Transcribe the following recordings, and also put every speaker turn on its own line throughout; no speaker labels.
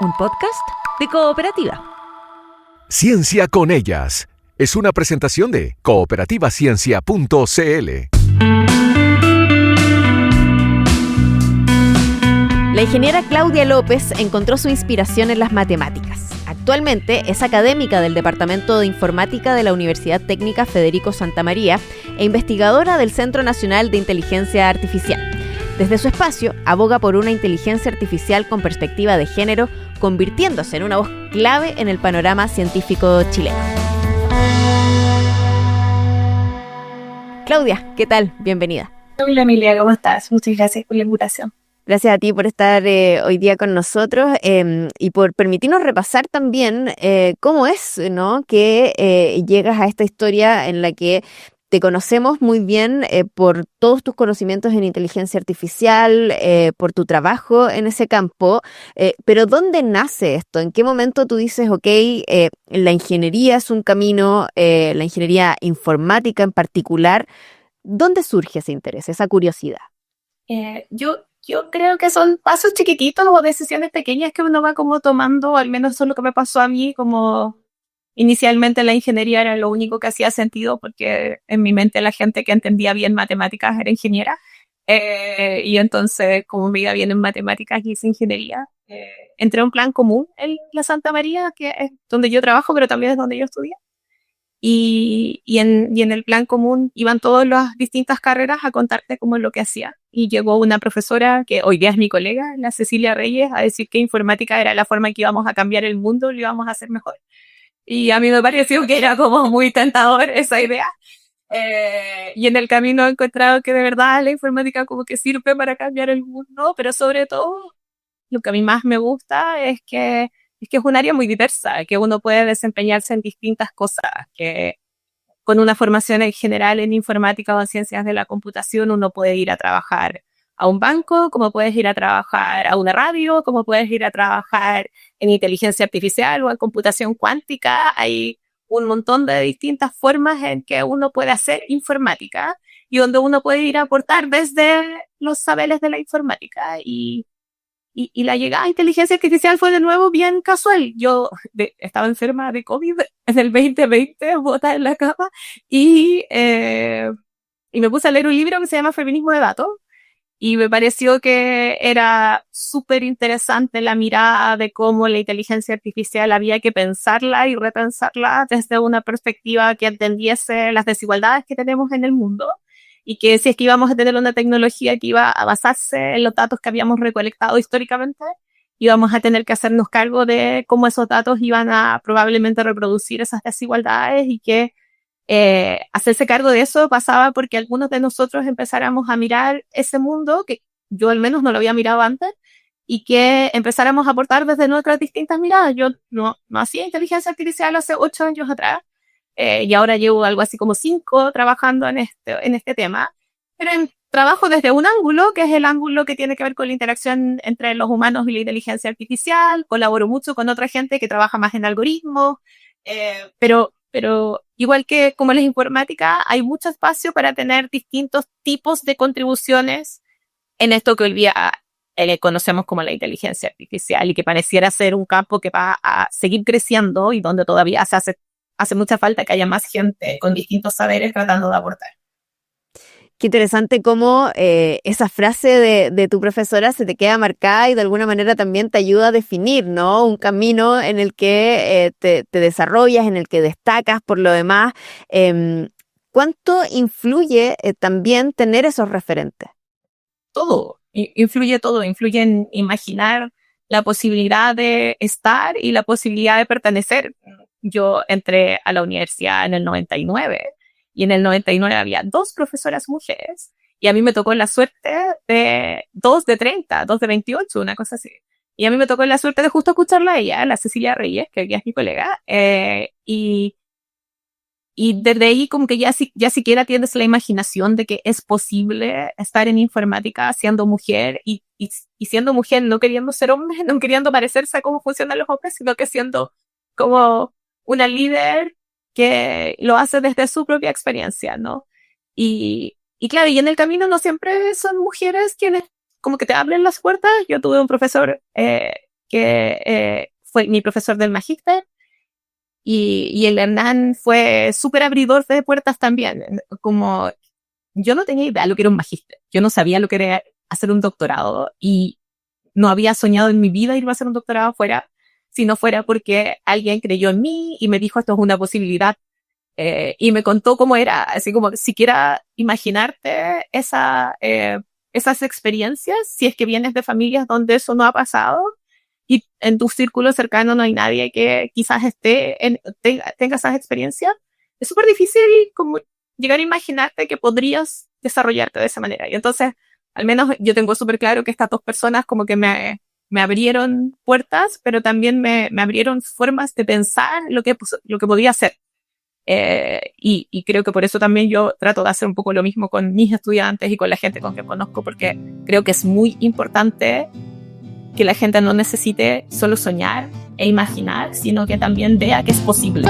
un podcast de Cooperativa.
Ciencia con ellas es una presentación de cooperativaciencia.cl.
La ingeniera Claudia López encontró su inspiración en las matemáticas. Actualmente es académica del Departamento de Informática de la Universidad Técnica Federico Santa María e investigadora del Centro Nacional de Inteligencia Artificial. Desde su espacio, aboga por una inteligencia artificial con perspectiva de género, convirtiéndose en una voz clave en el panorama científico chileno. Claudia, ¿qué tal? Bienvenida.
Hola Emilia, ¿cómo estás? Muchas gracias por la invitación.
Gracias a ti por estar hoy día con nosotros y por permitirnos repasar también cómo es, ¿no?, que llegas a esta historia en la que te conocemos muy bien por todos tus conocimientos en inteligencia artificial, por tu trabajo en ese campo, pero ¿dónde nace esto? ¿En qué momento tú dices, la ingeniería es un camino, la ingeniería informática en particular? ¿Dónde surge ese interés, esa curiosidad?
Yo creo que son pasos chiquititos o decisiones pequeñas que uno va como tomando, al menos eso es lo que me pasó a mí, como inicialmente la ingeniería era lo único que hacía sentido porque en mi mente la gente que entendía bien matemáticas era ingeniera, y entonces como me iba bien en matemáticas hice ingeniería. Entré a un plan común en la Santa María, que es donde yo trabajo, pero también es donde yo estudié. Y en el plan común iban todas las distintas carreras a contarte cómo es lo que hacía. Y llegó una profesora, que hoy día es mi colega, la Cecilia Reyes, a decir que informática era la forma en que íbamos a cambiar el mundo, lo íbamos a hacer mejor. Y a mí me pareció que era como muy tentador esa idea. Y en el camino he encontrado que de verdad la informática como que sirve para cambiar el mundo, pero sobre todo lo que a mí más me gusta es que es un área muy diversa, que uno puede desempeñarse en distintas cosas, que con una formación en general en informática o en ciencias de la computación uno puede ir a trabajar a un banco, como puedes ir a trabajar a una radio, como puedes ir a trabajar en inteligencia artificial o en computación cuántica. Hay un montón de distintas formas en que uno puede hacer informática y donde uno puede ir a aportar desde los saberes de la informática. Y la llegada a inteligencia artificial fue de nuevo bien casual. Yo estaba enferma de COVID en el 2020, botada en la cama, y me puse a leer un libro que se llama Feminismo de Datos, y me pareció que era súper interesante la mirada de cómo la inteligencia artificial había que pensarla y repensarla desde una perspectiva que entendiese las desigualdades que tenemos en el mundo. Y que si es que íbamos a tener una tecnología que iba a basarse en los datos que habíamos recolectado históricamente, íbamos a tener que hacernos cargo de cómo esos datos iban a probablemente reproducir esas desigualdades y que hacerse cargo de eso pasaba porque algunos de nosotros empezáramos a mirar ese mundo, que yo al menos no lo había mirado antes, y que empezáramos a aportar desde nuestras distintas miradas. Yo no hacía inteligencia artificial hace 8 años atrás, y ahora llevo algo así como 5 trabajando en este tema, pero trabajo desde un ángulo, que es el ángulo que tiene que ver con la interacción entre los humanos y la inteligencia artificial. Colaboro mucho con otra gente que trabaja más en algoritmos, pero igual que como en la informática, hay mucho espacio para tener distintos tipos de contribuciones en esto que hoy día conocemos como la inteligencia artificial y que pareciera ser un campo que va a seguir creciendo y donde todavía hace mucha falta que haya más gente con distintos saberes tratando de aportar.
Qué interesante cómo esa frase de tu profesora se te queda marcada y de alguna manera también te ayuda a definir, ¿no?, un camino en el que te desarrollas, en el que destacas por lo demás. ¿Cuánto influye también tener esos referentes?
Todo, influye todo, influye en imaginar la posibilidad de estar y la posibilidad de pertenecer. Yo entré a la universidad en el 99 y en el 99 había 2 profesoras mujeres y a mí me tocó la suerte de 2 de 30, 2 de 28, una cosa así. Y a mí me tocó la suerte de justo escucharla a ella, la Cecilia Reyes, que hoy es mi colega, y desde ahí como que ya siquiera tienes la imaginación de que es posible estar en informática siendo mujer y siendo mujer no queriendo ser hombre, no queriendo parecerse a cómo funcionan los hombres, sino que siendo como una líder que lo hace desde su propia experiencia, ¿no? Y claro, y en el camino no siempre son mujeres quienes como que te abren las puertas. Yo tuve un profesor que fue mi profesor del magíster, y el Hernán fue súper abridor de puertas también. Como yo no tenía idea de lo que era un magíster, yo no sabía lo que era hacer un doctorado, y no había soñado en mi vida irme a hacer un doctorado afuera, si no fuera porque alguien creyó en mí y me dijo esto es una posibilidad, y me contó cómo era, así como siquiera imaginarte esas experiencias, si es que vienes de familias donde eso no ha pasado y en tu círculo cercano no hay nadie que quizás tenga esas experiencias, es súper difícil como llegar a imaginarte que podrías desarrollarte de esa manera. Y entonces, al menos yo tengo súper claro que estas dos personas como que me abrieron puertas, pero también me abrieron formas de pensar lo que podía hacer. Y creo que por eso también yo trato de hacer un poco lo mismo con mis estudiantes y con la gente con que conozco, porque creo que es muy importante que la gente no necesite solo soñar e imaginar, sino que también vea que es posible.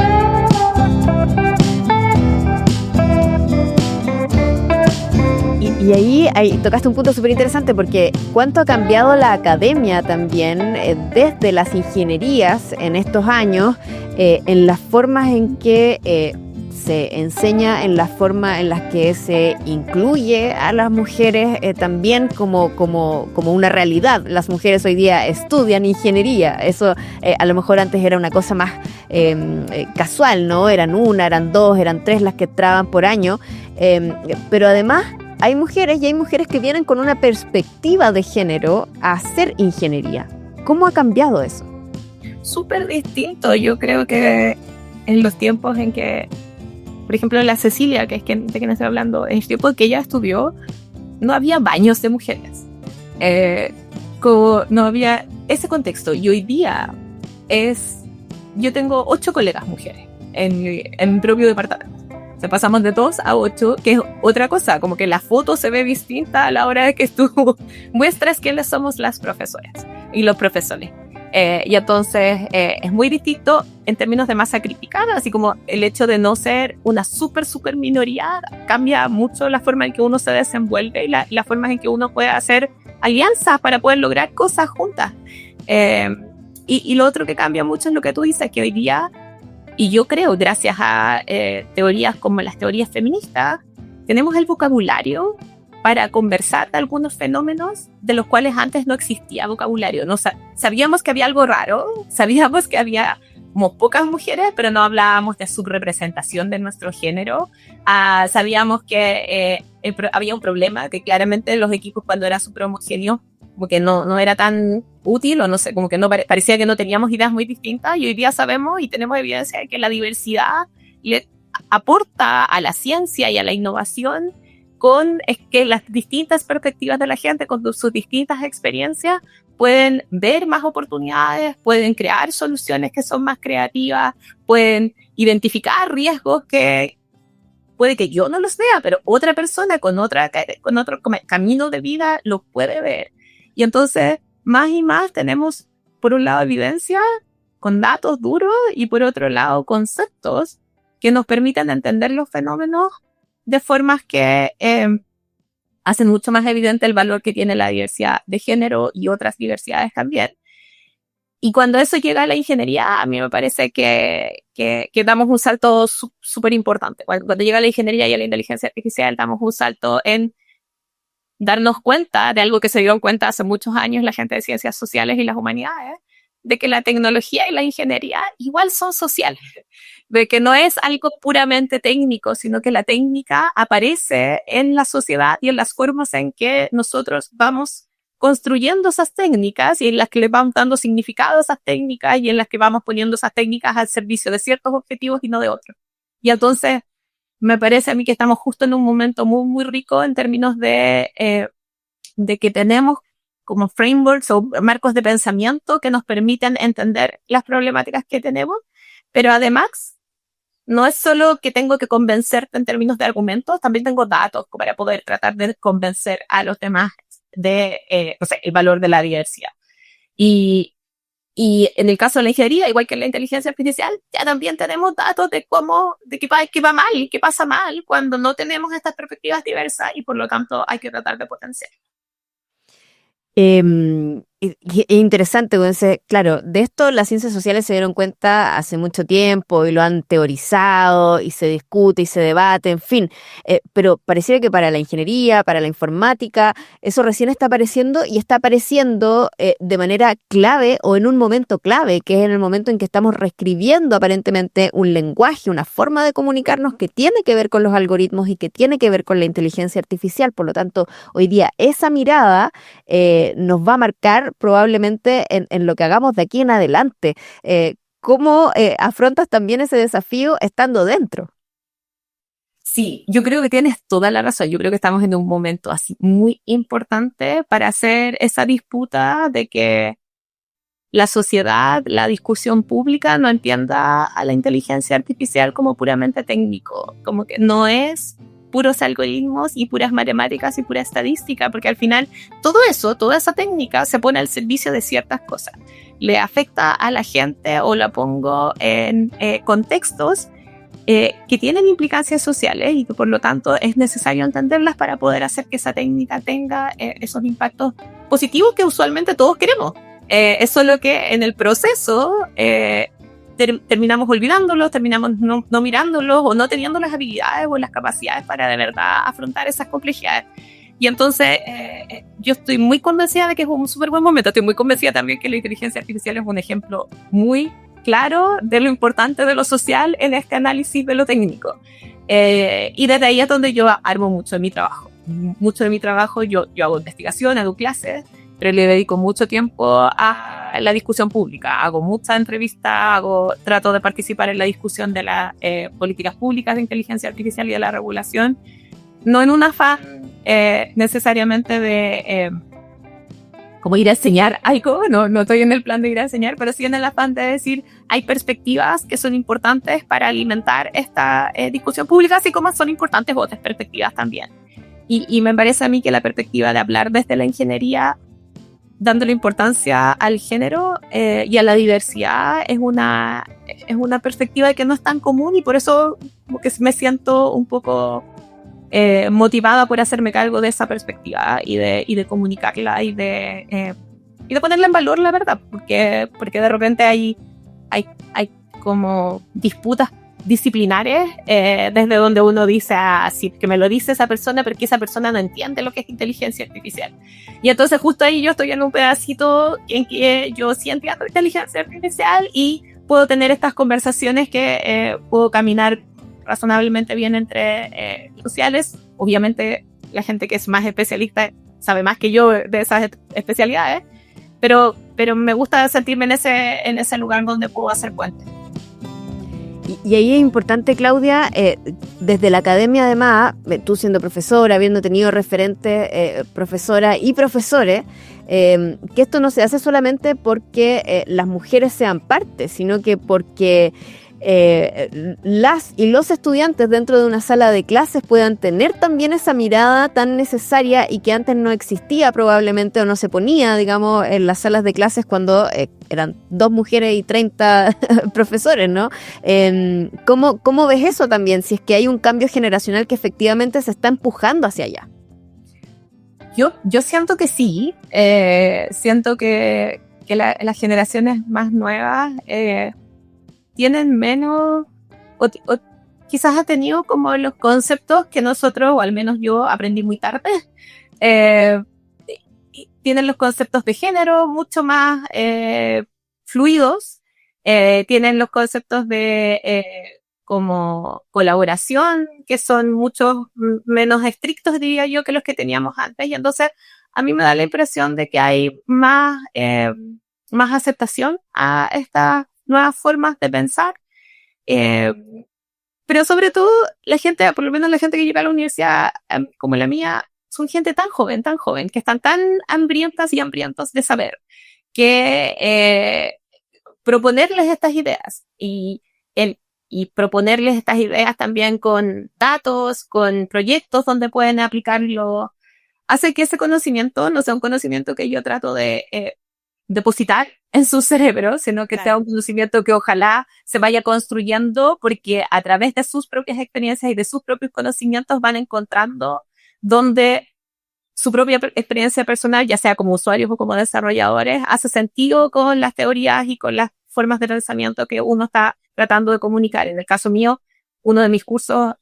Y ahí tocaste un punto súper interesante, porque cuánto ha cambiado la academia también desde las ingenierías en estos años, en las formas en que se enseña, en las formas en las que se incluye a las mujeres también como una realidad. Las mujeres hoy día estudian ingeniería. Eso a lo mejor antes era una cosa más casual, ¿no? Eran una, eran dos, eran tres las que entraban por año, pero además hay mujeres, y hay mujeres que vienen con una perspectiva de género a hacer ingeniería. ¿Cómo ha cambiado eso?
Súper distinto. Yo creo que en los tiempos en que, por ejemplo, la Cecilia, que es de quien estoy hablando, en el tiempo que ella estudió, no había baños de mujeres. No había ese contexto. Y hoy día yo tengo 8 colegas mujeres en mi propio departamento. O sea, pasamos de 2 a 8, que es otra cosa, como que la foto se ve distinta a la hora de que tú muestras quiénes somos las profesoras y los profesores. Y entonces es muy distinto en términos de masa crítica, así como el hecho de no ser una súper minoría cambia mucho la forma en que uno se desenvuelve y la forma en que uno puede hacer alianzas para poder lograr cosas juntas. Y lo otro que cambia mucho es lo que tú dices, que hoy día, y yo creo, gracias a teorías como las teorías feministas, tenemos el vocabulario para conversar de algunos fenómenos de los cuales antes no existía vocabulario. No sabíamos que había algo raro, sabíamos que había pocas mujeres, pero no hablábamos de subrepresentación de nuestro género. Sabíamos que había un problema, que claramente los equipos cuando era súper homogéneo, como que no era tan útil, o no sé, como que no parecía que no teníamos ideas muy distintas, y hoy día sabemos y tenemos evidencia de que la diversidad le aporta a la ciencia y a la innovación es que las distintas perspectivas de la gente con sus distintas experiencias pueden ver más oportunidades, pueden crear soluciones que son más creativas, pueden identificar riesgos que puede que yo no los vea, pero otra persona con otro camino de vida los puede ver. Y entonces, más y más tenemos, por un lado, evidencia con datos duros y por otro lado, conceptos que nos permiten entender los fenómenos de formas que hacen mucho más evidente el valor que tiene la diversidad de género y otras diversidades también. Y cuando eso llega a la ingeniería, a mí me parece que damos un salto súper importante. Cuando llega a la ingeniería y a la inteligencia artificial, damos un salto en darnos cuenta de algo que se dieron cuenta hace muchos años la gente de ciencias sociales y las humanidades, de que la tecnología y la ingeniería igual son sociales, de que no es algo puramente técnico, sino que la técnica aparece en la sociedad y en las formas en que nosotros vamos construyendo esas técnicas y en las que le vamos dando significado a esas técnicas y en las que vamos poniendo esas técnicas al servicio de ciertos objetivos y no de otros. Y entonces me parece a mí que estamos justo en un momento muy, muy rico en términos de que tenemos como frameworks o marcos de pensamiento que nos permiten entender las problemáticas que tenemos, pero además no es solo que tengo que convencerte en términos de argumentos, también tengo datos para poder tratar de convencer a los demás de, el valor de la diversidad. Y en el caso de la ingeniería, igual que en la inteligencia artificial, ya también tenemos datos de qué va mal, qué pasa mal cuando no tenemos estas perspectivas diversas y por lo tanto hay que tratar de potenciar.
Interesante, entonces, claro, de esto las ciencias sociales se dieron cuenta hace mucho tiempo y lo han teorizado y se discute y se debate, en fin, pero pareciera que para la ingeniería, para la informática, eso recién está apareciendo y está apareciendo de manera clave o en un momento clave, que es en el momento en que estamos reescribiendo aparentemente un lenguaje, una forma de comunicarnos que tiene que ver con los algoritmos y que tiene que ver con la inteligencia artificial. Por lo tanto, hoy día esa mirada nos va a marcar probablemente en lo que hagamos de aquí en adelante. ¿Cómo afrontas también ese desafío estando dentro?
Sí, yo creo que tienes toda la razón. Yo creo que estamos en un momento así muy importante para hacer esa disputa de que la sociedad, la discusión pública no entienda a la inteligencia artificial como puramente técnico, como que no es puros algoritmos y puras matemáticas y pura estadística, porque al final todo eso, toda esa técnica se pone al servicio de ciertas cosas. Le afecta a la gente o la pongo en contextos que tienen implicancias sociales y que por lo tanto es necesario entenderlas para poder hacer que esa técnica tenga esos impactos positivos que usualmente todos queremos. Es solo que en el proceso terminamos olvidándolos, terminamos no mirándolos o no teniendo las habilidades o las capacidades para de verdad afrontar esas complejidades. Y entonces yo estoy muy convencida de que es un súper buen momento. Estoy muy convencida también que la inteligencia artificial es un ejemplo muy claro de lo importante de lo social en este análisis de lo técnico. Y desde ahí es donde yo armo mucho de mi trabajo. Mucho de mi trabajo, yo hago investigación, hago clases, pero le dedico mucho tiempo a la discusión pública. Hago muchas entrevistas, trato de participar en la discusión de las políticas públicas de inteligencia artificial y de la regulación, no en un afán necesariamente de como ir a enseñar algo, no estoy en el plan de ir a enseñar, pero sí en el afán de decir, hay perspectivas que son importantes para alimentar esta discusión pública, así como son importantes otras perspectivas también. Y me parece a mí que la perspectiva de hablar desde la ingeniería, dándole importancia al género y a la diversidad, es una perspectiva que no es tan común y por eso como que me siento un poco motivada por hacerme cargo de esa perspectiva y de comunicarla y de ponerla en valor, la verdad, porque de repente hay como disputas disciplinares desde donde uno dice, sí, que me lo dice esa persona, pero que esa persona no entiende lo que es inteligencia artificial. Y entonces justo ahí yo estoy en un pedacito en que yo sí entiendo inteligencia artificial y puedo tener estas conversaciones que puedo caminar razonablemente bien entre sociales. Obviamente la gente que es más especialista sabe más que yo de esas especialidades, pero me gusta sentirme en ese lugar donde puedo hacer puente.
Y ahí es importante, Claudia, desde la academia además, tú siendo profesora, habiendo tenido referentes, profesoras y profesores, que esto no se hace solamente porque las mujeres sean parte, sino que porque las y los estudiantes dentro de una sala de clases puedan tener también esa mirada tan necesaria y que antes no existía probablemente o no se ponía, digamos, en las salas de clases cuando eran 2 mujeres y 30 profesores, ¿no? ¿Cómo ves eso también? Si es que hay un cambio generacional que efectivamente se está empujando hacia allá.
Yo siento que sí, siento que las generaciones más nuevas tienen menos, o quizás ha tenido como los conceptos que nosotros, o al menos yo, aprendí muy tarde. Tienen los conceptos de género mucho más fluidos, tienen los conceptos de como colaboración, que son mucho menos estrictos, diría yo, que los que teníamos antes. Y entonces a mí me da la impresión de que hay más aceptación a estas nuevas formas de pensar, pero sobre todo la gente, por lo menos la gente que llega a la universidad como la mía, son gente tan joven, que están tan hambrientas y hambrientos de saber que proponerles estas ideas y proponerles estas ideas también con datos, con proyectos donde pueden aplicarlo, hace que ese conocimiento no sea un conocimiento que yo trato de depositar en su cerebro, sino que sea un conocimiento que ojalá se vaya construyendo porque a través de sus propias experiencias y de sus propios conocimientos van encontrando dónde su propia experiencia personal, ya sea como usuarios o como desarrolladores, hace sentido con las teorías y con las formas de pensamiento que uno está tratando de comunicar. En el caso mío, uno de mis cursos,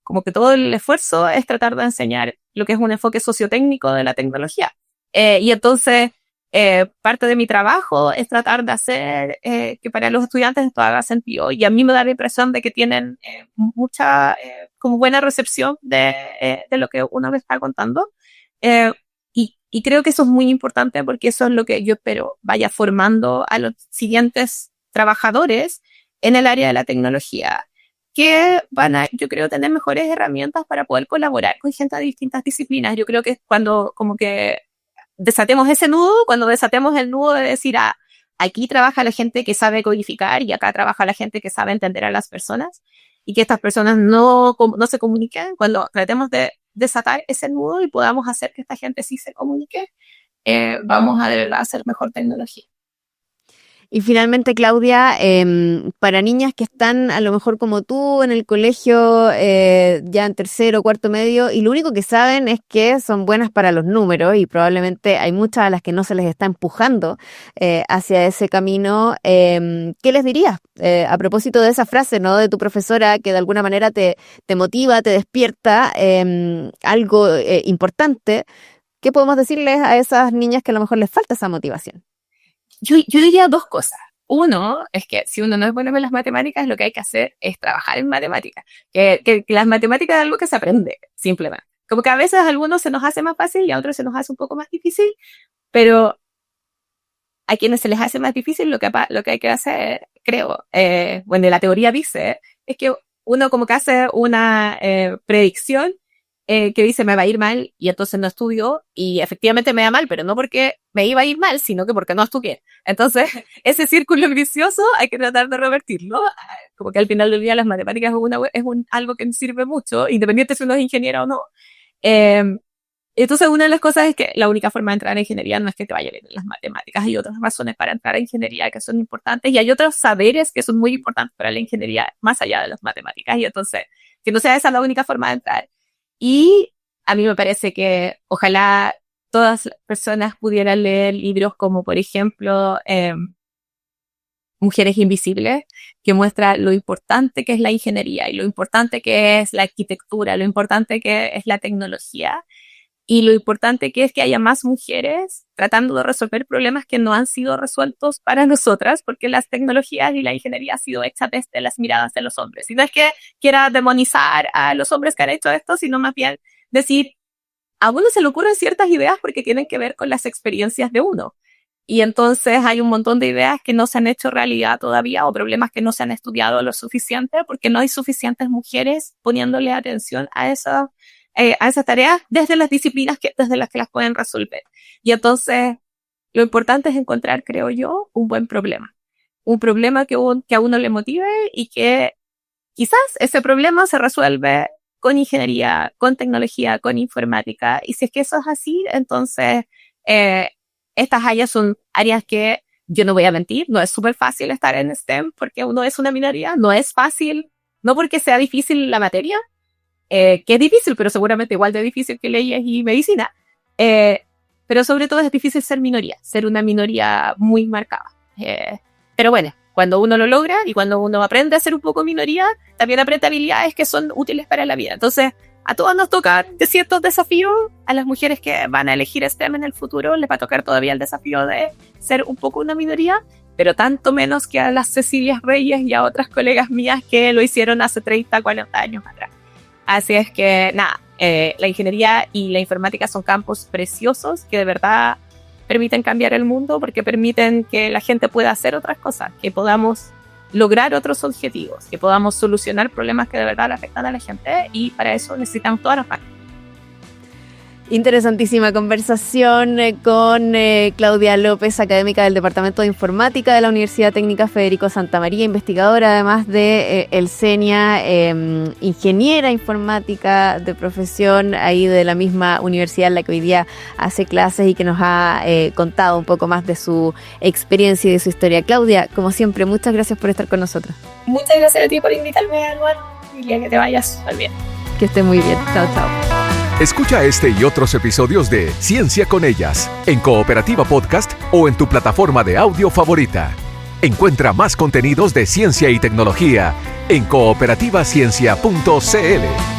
como que todo el esfuerzo es tratar de enseñar lo que es un enfoque sociotécnico de la tecnología. Y entonces, parte de mi trabajo es tratar de hacer que para los estudiantes esto haga sentido. Y a mí me da la impresión de que tienen mucha, como buena recepción de lo que uno me está contando. Y creo que eso es muy importante porque eso es lo que yo espero vaya formando a los siguientes trabajadores en el área de la tecnología, que van a, yo creo, tener mejores herramientas para poder colaborar con gente de distintas disciplinas. Yo creo que cuando como que desatemos ese nudo, cuando desatemos el nudo de decir, aquí trabaja la gente que sabe codificar y acá trabaja la gente que sabe entender a las personas, y que estas personas no se comuniquen, cuando tratemos de desatar ese nudo y podamos hacer que esta gente sí se comunique, vamos a de verdad hacer mejor tecnología.
Y finalmente, Claudia, para niñas que están a lo mejor como tú en el colegio, ya en tercero o cuarto medio, y lo único que saben es que son buenas para los números, y probablemente hay muchas a las que no se les está empujando hacia ese camino, ¿qué les dirías? A propósito de esa frase, ¿no?, de tu profesora, que de alguna manera te motiva, te despierta algo importante, ¿qué podemos decirles a esas niñas que a lo mejor les falta esa motivación?
Yo diría dos cosas. Uno, es que si uno no es bueno en las matemáticas, lo que hay que hacer es trabajar en matemáticas. Que las matemáticas es algo que se aprende, simplemente. Como que a veces a algunos se nos hace más fácil y a otros se nos hace un poco más difícil, pero a quienes se les hace más difícil lo que hay que hacer, creo, bueno, la teoría dice, es que uno como que hace una predicción que dice me va a ir mal y entonces no estudio y efectivamente me da mal, pero no porque me iba a ir mal, sino que porque no estudié. Entonces, ese círculo vicioso hay que tratar de revertirlo. Como que al final del día las matemáticas es algo que sirve mucho, independiente si uno es ingeniero o no. Entonces, una de las cosas es que la única forma de entrar a ingeniería no es que te vaya bien en las matemáticas. Hay otras razones para entrar a ingeniería que son importantes y hay otros saberes que son muy importantes para la ingeniería más allá de las matemáticas. Y entonces, que no sea esa la única forma de entrar. Y a mí me parece que ojalá todas las personas pudieran leer libros como, por ejemplo, Mujeres Invisibles, que muestra lo importante que es la ingeniería y lo importante que es la arquitectura, lo importante que es la tecnología y lo importante que es que haya más mujeres tratando de resolver problemas que no han sido resueltos para nosotras, porque las tecnologías y la ingeniería han sido hechas desde las miradas de los hombres. Y no es que quiera demonizar a los hombres que han hecho esto, sino más bien decir, a uno se le ocurren ciertas ideas porque tienen que ver con las experiencias de uno. Y entonces hay un montón de ideas que no se han hecho realidad todavía o problemas que no se han estudiado lo suficiente porque no hay suficientes mujeres poniéndole atención a esas tareas desde las disciplinas desde las que las pueden resolver. Y entonces lo importante es encontrar, creo yo, un buen problema. Un problema que a uno le motive y que quizás ese problema se resuelve con ingeniería, con tecnología, con informática. Y si es que eso es así, entonces estas áreas son áreas que, yo no voy a mentir, no es súper fácil estar en STEM porque uno es una minoría, no es fácil, no porque sea difícil la materia, que es difícil, pero seguramente igual de difícil que leyes y medicina, pero sobre todo es difícil ser minoría, ser una minoría muy marcada. Pero bueno, cuando uno lo logra y cuando uno aprende a ser un poco minoría, también aprende habilidades que son útiles para la vida. Entonces, a todas nos tocan ciertos desafíos. A las mujeres que van a elegir STEM en el futuro les va a tocar todavía el desafío de ser un poco una minoría, pero tanto menos que a las Cecilias Reyes y a otras colegas mías que lo hicieron hace 30, 40 años atrás. Así es que, nada, la ingeniería y la informática son campos preciosos que de verdad permiten cambiar el mundo porque permiten que la gente pueda hacer otras cosas, que podamos lograr otros objetivos, que podamos solucionar problemas que de verdad le afectan a la gente y para eso necesitamos todas las manos.
Interesantísima conversación con Claudia López, académica del Departamento de Informática de la Universidad Técnica Federico Santa María, investigadora además de el CENIA, ingeniera informática de profesión ahí de la misma universidad en la que hoy día hace clases y que nos ha contado un poco más de su experiencia y de su historia. Claudia, como siempre, muchas gracias por estar con nosotros.
Muchas gracias a ti por invitarme, Anuar, y que te vayas súper bien.
Que estés muy bien. Chao, chao.
Escucha este y otros episodios de Ciencia con Ellas en Cooperativa Podcast o en tu plataforma de audio favorita. Encuentra más contenidos de ciencia y tecnología en cooperativaciencia.cl.